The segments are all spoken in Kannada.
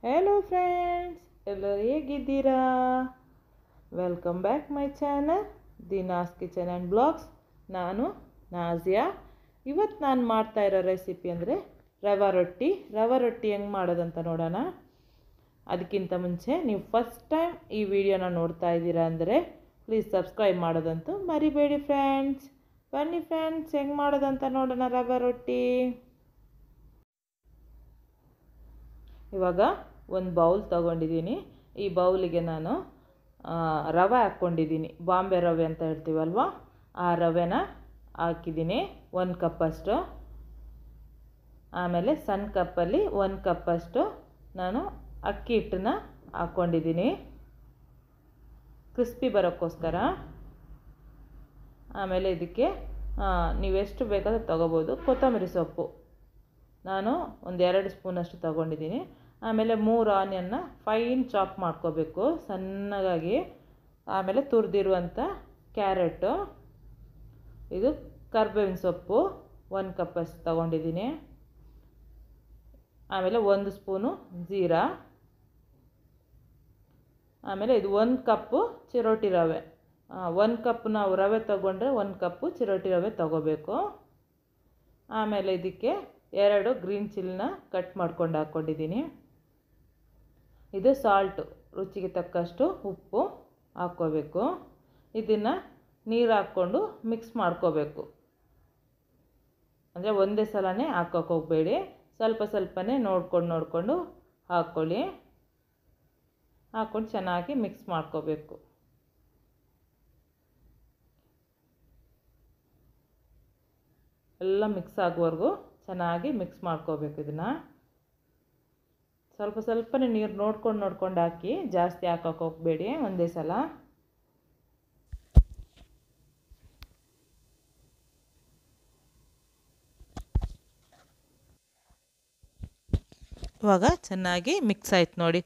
Hello friends, ಎಲ್ಲರೂ ಹೇಗಿದ್ದೀರಾ? Welcome back my channel Dina's kitchen and blogs. ನಾನು ನಾಜಿಯಾ. ಇವತ್ತು ನಾನು ಮಾಡ್ತಾ ಇರೋ ರೆಸಿಪಿ ಅಂದರೆ ರವಾ ರೊಟ್ಟಿ. ರವಾ ರೊಟ್ಟಿ ಹೆಂಗೆ ಮಾಡೋದಂತ ನೋಡೋಣ. ಅದಕ್ಕಿಂತ ಮುಂಚೆ ನೀವು ಫಸ್ಟ್ ಟೈಮ್ ಈ ವಿಡಿಯೋನ ನೋಡ್ತಾ ಇದ್ದೀರಾ ಅಂದರೆ ಪ್ಲೀಸ್ ಸಬ್ಸ್ಕ್ರೈಬ್ ಮಾಡೋದಂತೂ ಮರಿಬೇಡಿ ಫ್ರೆಂಡ್ಸ್. ಬನ್ನಿ ಫ್ರೆಂಡ್ಸ್, ಹೆಂಗೆ ಮಾಡೋದಂತ ನೋಡೋಣ ರವಾ ರೊಟ್ಟಿ. ಇವಾಗ ಒಂದು ಬೌಲ್ ತೊಗೊಂಡಿದ್ದೀನಿ. ಈ ಬೌಲಿಗೆ ನಾನು ರವೆ ಹಾಕ್ಕೊಂಡಿದ್ದೀನಿ. ಬಾಂಬೆ ರವೆ ಅಂತ ಹೇಳ್ತೀವಲ್ವ, ಆ ರವೆನ ಹಾಕಿದ್ದೀನಿ 1 ಕಪ್ಪಷ್ಟು. ಆಮೇಲೆ ಸಣ್ಣ ಕಪ್ಪಲ್ಲಿ 1 ಕಪ್ಪಷ್ಟು ನಾನು ಅಕ್ಕಿ ಹಿಟ್ಟನ್ನ ಹಾಕ್ಕೊಂಡಿದ್ದೀನಿ ಕ್ರಿಸ್ಪಿ ಬರೋಕ್ಕೋಸ್ಕರ. ಆಮೇಲೆ ಇದಕ್ಕೆ ನೀವೆಷ್ಟು ಬೇಕಾದರೂ ತೊಗೋಬೋದು. ಕೊತ್ತಂಬರಿ ಸೊಪ್ಪು ನಾನು ಒಂದು 2 ಸ್ಪೂನಷ್ಟು ತೊಗೊಂಡಿದ್ದೀನಿ. ಆಮೇಲೆ 3 ಆನಿಯನ್ನ ಫೈನ್ ಚಾಪ್ ಮಾಡ್ಕೋಬೇಕು ಸಣ್ಣಗಾಗಿ. ಆಮೇಲೆ ತುರಿದಿರುವಂಥ ಕ್ಯಾರೆಟು, ಇದು ಕರ್ಬೇವಿನ ಸೊಪ್ಪು 1 ಕಪ್ಪಷ್ಟು ತೊಗೊಂಡಿದ್ದೀನಿ. ಆಮೇಲೆ 1 ಸ್ಪೂನು ಜೀರಾ. ಆಮೇಲೆ ಇದು 1 ಕಪ್ಪು ಚಿರೋಟಿ ರವೆ. 1 ಕಪ್ ನಾವು ರವೆ ತೊಗೊಂಡ್ರೆ 1 ಕಪ್ಪು ಚಿರೋಟಿ ರವೆ ತೊಗೋಬೇಕು. ಆಮೇಲೆ ಇದಕ್ಕೆ 2 ಗ್ರೀನ್ ಚಿಲ್ಲಿನ ಕಟ್ ಮಾಡ್ಕೊಂಡು ಹಾಕ್ಕೊಂಡಿದ್ದೀನಿ. ಇದು ಸಾಲ್ಟು, ರುಚಿಗೆ ತಕ್ಕಷ್ಟು ಉಪ್ಪು ಹಾಕ್ಕೋಬೇಕು. ಇದನ್ನು ನೀರು ಹಾಕ್ಕೊಂಡು ಮಿಕ್ಸ್ ಮಾಡ್ಕೋಬೇಕು. ಅಂದರೆ ಒಂದೇ ಸಲನೇ ಹಾಕೋಕೆ ಹೋಗಬೇಡಿ, ಸ್ವಲ್ಪ ಸ್ವಲ್ಪನೇ ನೋಡ್ಕೊಂಡು ಹಾಕ್ಕೊಳ್ಳಿ. ಹಾಕ್ಕೊಂಡು ಚೆನ್ನಾಗಿ ಮಿಕ್ಸ್ ಮಾಡ್ಕೋಬೇಕು. ಎಲ್ಲ ಮಿಕ್ಸ್ ಆಗೋವರೆಗೂ ಚೆನ್ನಾಗಿ ಮಿಕ್ಸ್ ಮಾಡ್ಕೋಬೇಕು. ಇದನ್ನು ಸ್ವಲ್ಪ ಸ್ವಲ್ಪನೇ ನೀರು ನೋಡ್ಕೊಂಡು ಹಾಕಿ, ಜಾಸ್ತಿ ಹಾಕೋಕೆ ಹೋಗಬೇಡಿ ಒಂದೇ ಸಲ. ಇವಾಗ ಚೆನ್ನಾಗಿ ಮಿಕ್ಸ್ ಆಯ್ತು ನೋಡಿ.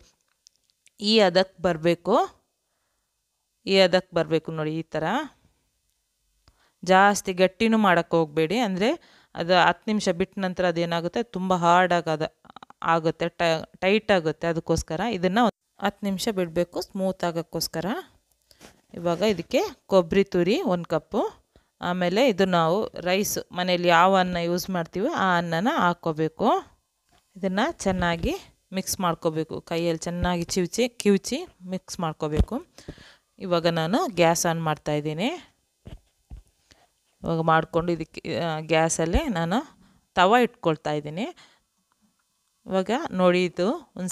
ಈ ಹದಕ್ಕೆ ಬರಬೇಕು ನೋಡಿ. ಈ ಥರ ಜಾಸ್ತಿ ಗಟ್ಟಿನೂ ಮಾಡೋಕ್ಕೆ ಹೋಗಬೇಡಿ, ಅಂದರೆ ಅದು 10 ನಿಮಿಷ ಬಿಟ್ಟ ನಂತರ ಅದೇನಾಗುತ್ತೆ, ತುಂಬ ಹಾರ್ಡಾಗಿ ಆಗುತ್ತೆ, ಟೈಟ್ ಆಗುತ್ತೆ. ಅದಕ್ಕೋಸ್ಕರ ಇದನ್ನು 10 ನಿಮಿಷ ಬಿಡಬೇಕು ಸ್ಮೂತ್ ಆಗೋಕ್ಕೋಸ್ಕರ. ಇವಾಗ ಇದಕ್ಕೆ ಕೊಬ್ಬರಿ ತುರಿ 1 ಕಪ್ಪು. ಆಮೇಲೆ ಇದು ನಾವು ರೈಸ್ ಮನೇಲಿ ಯಾವ ಅನ್ನ ಯೂಸ್ ಮಾಡ್ತೀವಿ ಆ ಅನ್ನನ ಹಾಕ್ಕೋಬೇಕು. ಇದನ್ನು ಚೆನ್ನಾಗಿ ಮಿಕ್ಸ್ ಮಾಡ್ಕೋಬೇಕು. ಕೈಯಲ್ಲಿ ಚೆನ್ನಾಗಿ ಕಿವುಚಿ ಮಿಕ್ಸ್ ಮಾಡ್ಕೋಬೇಕು. ಇವಾಗ ನಾನು ಗ್ಯಾಸ್ ಆನ್ ಮಾಡ್ತಾಯಿದ್ದೀನಿ. ಇವಾಗ ಮಾಡಿಕೊಂಡು ಇದಕ್ಕೆ ಗ್ಯಾಸಲ್ಲಿ ನಾನು ತವ ಇಟ್ಕೊಳ್ತಾ ಇದ್ದೀನಿ. ಇವಾಗ ನೋಡಿ, ಇದು ಒಂದು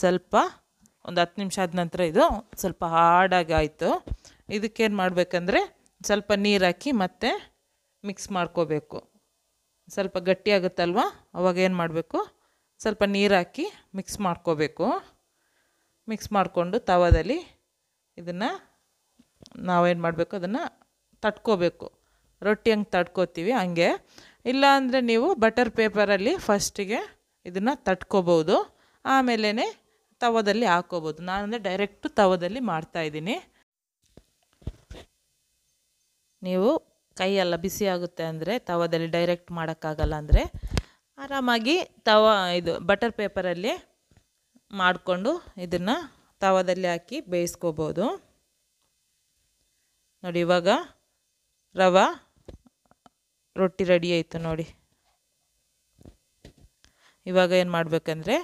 10 ನಿಮಿಷ ಆದ ನಂತರ ಇದು ಸ್ವಲ್ಪ ಹಾರ್ಡಾಗಿ ಆಯಿತು. ಇದಕ್ಕೇನು ಮಾಡಬೇಕಂದ್ರೆ ಸ್ವಲ್ಪ ನೀರು ಹಾಕಿ ಮತ್ತೆ ಮಿಕ್ಸ್ ಮಾಡ್ಕೋಬೇಕು. ಸ್ವಲ್ಪ ಗಟ್ಟಿಯಾಗುತ್ತಲ್ವ, ಅವಾಗ ಏನು ಮಾಡಬೇಕು, ಸ್ವಲ್ಪ ನೀರು ಹಾಕಿ ಮಿಕ್ಸ್ ಮಾಡ್ಕೋಬೇಕು. ಮಿಕ್ಸ್ ಮಾಡಿಕೊಂಡು ತವದಲ್ಲಿ ಇದನ್ನು ನಾವೇನು ಮಾಡಬೇಕು, ಅದನ್ನು ತಟ್ಕೋಬೇಕು. ರೊಟ್ಟಿ ಹಂಗೆ ತಟ್ಕೋತೀವಿ ಹಂಗೆ. ಇಲ್ಲಾಂದರೆ ನೀವು ಬಟರ್ ಪೇಪರಲ್ಲಿ ಫಸ್ಟಿಗೆ ಇದನ್ನು ತಟ್ಕೋಬೋದು, ಆಮೇಲೆ ತವದಲ್ಲಿ ಹಾಕ್ಕೋಬೋದು. ನಾನಂದರೆ ಡೈರೆಕ್ಟು ತವದಲ್ಲಿ ಮಾಡ್ತಾಯಿದ್ದೀನಿ. ನೀವು ಕೈಯೆಲ್ಲ ಬಿಸಿ ಆಗುತ್ತೆ ಅಂದರೆ ತವದಲ್ಲಿ ಡೈರೆಕ್ಟ್ ಮಾಡೋಕ್ಕಾಗಲ್ಲ ಅಂದರೆ ಆರಾಮಾಗಿ ಇದು ಬಟರ್ ಪೇಪರಲ್ಲಿ ಮಾಡಿಕೊಂಡು ಇದನ್ನು ತವದಲ್ಲಿ ಹಾಕಿ ಬೇಯಿಸ್ಕೋಬೋದು ನೋಡಿ. ಇವಾಗ ರವಾ ರೊಟ್ಟಿ ರೆಡಿ ಆಯಿತು ನೋಡಿ. ಇವಾಗ ಏನು ಮಾಡಬೇಕಂದ್ರೆ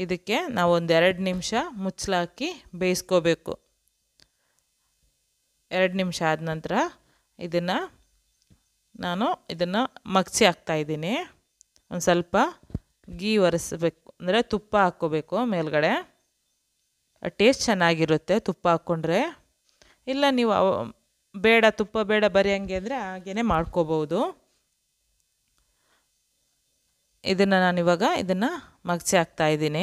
ಇದಕ್ಕೆ ನಾವು ಒಂದು 2 ನಿಮಿಷ ಮುಚ್ಚಲಾಕಿ ಬೇಯಿಸ್ಕೋಬೇಕು. 2 ನಿಮಿಷ ಆದ ನಂತರ ಇದನ್ನು ಮಗ್ಚಿ ಹಾಕ್ತಾಯಿದ್ದೀನಿ. ಒಂದು ಸ್ವಲ್ಪ ಗೀ ಒರೆಸ್ಬೇಕು, ಅಂದರೆ ತುಪ್ಪ ಹಾಕ್ಕೋಬೇಕು ಮೇಲ್ಗಡೆ. ಟೇಸ್ಟ್ ಚೆನ್ನಾಗಿರುತ್ತೆ ತುಪ್ಪ ಹಾಕ್ಕೊಂಡ್ರೆ. ಇಲ್ಲ ನೀವು ಬೇಡ, ತುಪ್ಪ ಬೇಡ ಬರೀ ಹಂಗೆ ಅಂದರೆ ಹಾಗೇ ಮಾಡ್ಕೋಬೋದು. ನಾನಿವಾಗ ಇದನ್ನು ಮಗ್ಚಿ ಹಾಕ್ತಾಯಿದ್ದೀನಿ.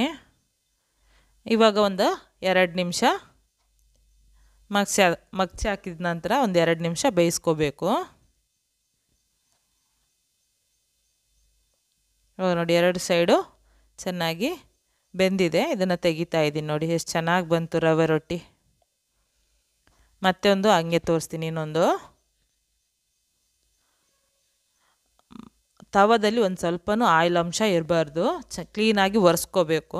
ಇವಾಗ ಒಂದು 2 ನಿಮಿಷ ಮಗ್ಚಿ ಹಾಕಿದ ನಂತರ ಒಂದು 2 ನಿಮಿಷ ಬೇಯಿಸ್ಕೋಬೇಕು. ಇವಾಗ ನೋಡಿ 2 ಸೈಡು ಚೆನ್ನಾಗಿ ಬೆಂದಿದೆ. ಇದನ್ನು ತೆಗಿತಾ ಇದ್ದೀನಿ ನೋಡಿ, ಎಷ್ಟು ಚೆನ್ನಾಗಿ ಬಂತು ರವೆ ರೊಟ್ಟಿ. ಮತ್ತೆ ಒಂದು ಹಂಗೆ ತೋರಿಸ್ತೀನಿ. ಇನ್ನೊಂದು ತವದಲ್ಲಿ ಒಂದು ಸ್ವಲ್ಪನೂ ಆಯಿಲ್ ಅಂಶ ಇರಬಾರ್ದು, ಕ್ಲೀನಾಗಿ ಒರೆಸ್ಕೋಬೇಕು.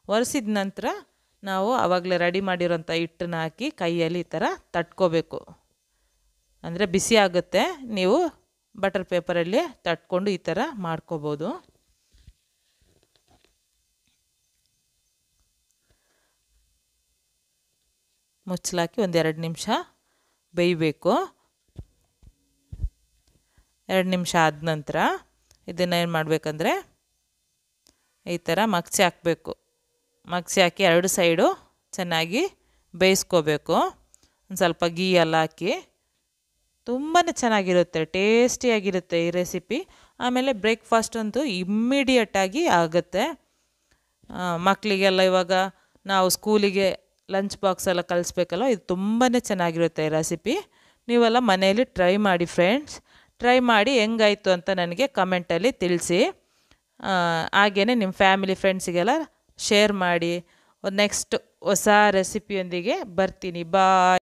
ಒರೆಸಿದ ನಂತರ ನಾವು ಆವಾಗಲೇ ರೆಡಿ ಮಾಡಿರೋಂಥ ಹಿಟ್ಟನ್ನ ಹಾಕಿ ಕೈಯಲ್ಲಿ ಈ ಥರ ತಟ್ಕೋಬೇಕು. ಅಂದರೆ ಬಿಸಿ ಆಗುತ್ತೆ, ನೀವು ಬಟರ್ ಪೇಪರಲ್ಲಿ ತಟ್ಕೊಂಡು ಈ ಥರ ಮಾಡ್ಕೋಬೋದು. ಮುಚ್ಚಲಾಕಿ ಒಂದು 2 ನಿಮಿಷ ಬೇಯಬೇಕು. 2 ನಿಮಿಷ ಆದ ನಂತರ ಇದನ್ನು ಏನು ಮಾಡಬೇಕಂದ್ರೆ ಈ ಥರ ಮಗ್ಚಿ ಹಾಕಬೇಕು. ಮಗ್ಚಿ ಹಾಕಿ 2 ಸೈಡು ಚೆನ್ನಾಗಿ ಬೇಯಿಸ್ಕೋಬೇಕು. ಒಂದು ಸ್ವಲ್ಪ ಗೀ ಎಲ್ಲ ಹಾಕಿ ತುಂಬಾ ಚೆನ್ನಾಗಿರುತ್ತೆ, ಟೇಸ್ಟಿಯಾಗಿರುತ್ತೆ ಈ ರೆಸಿಪಿ. ಆಮೇಲೆ ಬ್ರೇಕ್ಫಾಸ್ಟ್ ಅಂತೂ ಇಮ್ಮಿಡಿಯೇಟಾಗಿ ಆಗುತ್ತೆ. ಮಕ್ಕಳಿಗೆಲ್ಲ ಇವಾಗ ನಾವು ಸ್ಕೂಲಿಗೆ ಲಂಚ್ ಬಾಕ್ಸ್ ಎಲ್ಲ ಕಳಿಸ್ಬೇಕಲ್ಲ, ಇದು ತುಂಬಾ ಚೆನ್ನಾಗಿರುತ್ತೆ ಈ ರೆಸಿಪಿ. ನೀವೆಲ್ಲ ಮನೆಯಲ್ಲಿ ಟ್ರೈ ಮಾಡಿ ಫ್ರೆಂಡ್ಸ್. ಟ್ರೈ ಮಾಡಿ ಹೆಂಗಾಯಿತು ಅಂತ ನನಗೆ ಕಮೆಂಟಲ್ಲಿ ತಿಳಿಸಿ. ಹಾಗೆಯೇ ನಿಮ್ಮ ಫ್ಯಾಮಿಲಿ ಫ್ರೆಂಡ್ಸಿಗೆಲ್ಲ ಶೇರ್ ಮಾಡಿ. ನೆಕ್ಸ್ಟ್ ಹೊಸ ರೆಸಿಪಿಯೊಂದಿಗೆ ಬರ್ತೀನಿ. ಬಾಯ್.